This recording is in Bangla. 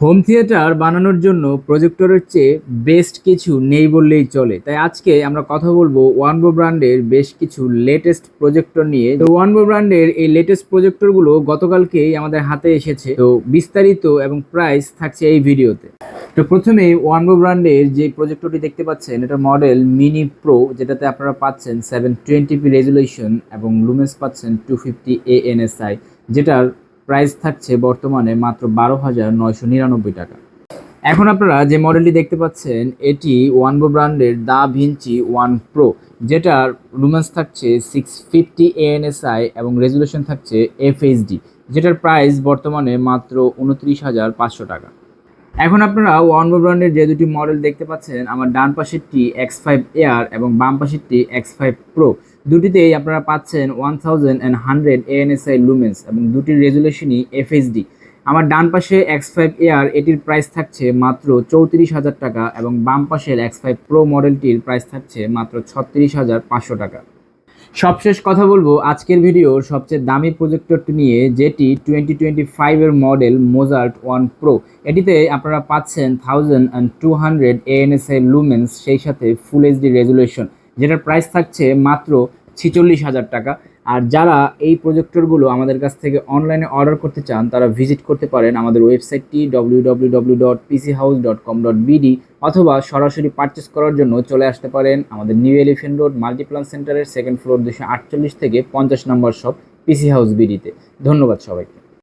হোম থিয়েটার বানানোর জন্য প্রজেক্টরের চেয়ে বেস্ট কিছু নেই বললেই চলে। তাই আজকে আমরা কথা বলবো ওয়ানবো ব্র্যান্ডের বেশ কিছু লেটেস্ট প্রজেক্টর নিয়ে। তো ওয়ানবো ব্র্যান্ডের এই লেটেস্ট প্রজেক্টরগুলো গতকালকেই আমাদের হাতে এসেছে। তো বিস্তারিত এবং প্রাইস থাকছে এই ভিডিওতে। তো প্রথমে ওয়ানবো ব্র্যান্ডের যে প্রজেক্টরটি দেখতে পাচ্ছেন, এটা মডেল মিনি প্রো, যেটাতে আপনারা পাচ্ছেন 720p রেজুলেশন এবং লুমেন্স পাচ্ছেন 250 ANSI, যেটার প্রাইস থাকছে বর্তমানে মাত্র 12,999 টাকা। এখন আপনারা যে মডেলটি দেখতে পাচ্ছেন, এটি ওয়ানবো ব্র্যান্ডের দা ভিঞ্চি ওয়ান প্রো, যেটার লুমেন্স থাকছে 650 ANSI এবং রেজুলেশন থাকছে FHD, যেটার প্রাইস বর্তমানে মাত্র 29,500 টাকা। এখন আপনারা ওয়ানবো ব্র্যান্ডের যে দুটি মডেল দেখতে পাচ্ছেন, আমার ডান পাশেরটি X5 এয়ার এবং বাম পাশেরটি X5 প্রো, দুটিতেই আপনারা পাচ্ছেন 1100 ANSI লুমেন্স এবং দুটির রেজুলেশনই FHD। আমার ডান পাশে X5 এয়ার, এটির প্রাইস থাকছে মাত্র 34,000 টাকা এবং বাম পাশের X5 প্রো মডেলটির প্রাইস থাকছে মাত্র 36,500 টাকা। সবশেষ কথা বলবো আজকের ভিডিওর সবচেয়ে দামি প্রজেক্টরটি নিয়ে, যেটি 2025 এর মডেল মোজার্ট ওয়ান প্রো। এটিতে আপনারা পাচ্ছেন 1200 ANSI লুমেন্স, সেই সাথে ফুল এইচডি রেজুলেশন, যেটার প্রাইস থাকছে মাত্র 46,000 টাকা। আর যারা এই প্রজেক্টরগুলো আমাদের কাছ থেকে অনলাইনে অর্ডার করতে চান, তারা ভিজিট করতে পারেন আমাদের ওয়েবসাইটটি www.pchouse.com.bd, অথবা সরাসরি পারচেস করার জন্য চলে আসতে পারেন আমাদের নিউ এলিফ্যান্ট রোড মাল্টিপ্লান সেন্টারের সেকেন্ড ফ্লোর 248 থেকে 50 নম্বর শপ পিসি হাউস বিডিতে। ধন্যবাদ সবাইকে।